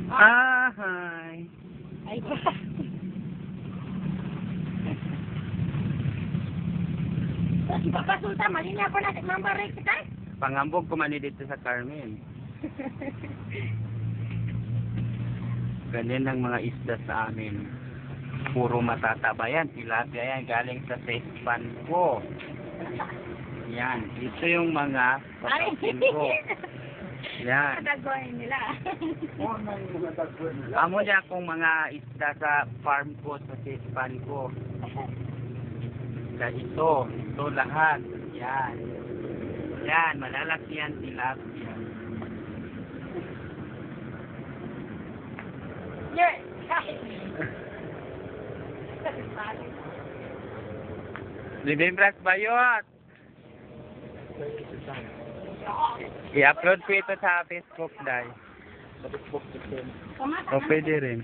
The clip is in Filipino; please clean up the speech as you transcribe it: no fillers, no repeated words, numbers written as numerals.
Ah, hi. Ay, papasulta, malinya ko na mambaray kita. Pangambog ko man dito sa Carmen. Ganyan ang mga isda sa amin. Puro matataba yan. Tilapia yan. Galing sa sespan ko. Yan. Ito yung mga kapatid ko. Yan. Dagawin nila. Amo niya akong mga isda sa farm ko, sa sespan ko. Ito lahat. Yan. Yan. Malalaki yan tilapia. Yeah. Libimbras Bayot. I-upload ko ito sa Facebook, Day. Sa Facebook, o pwede rin.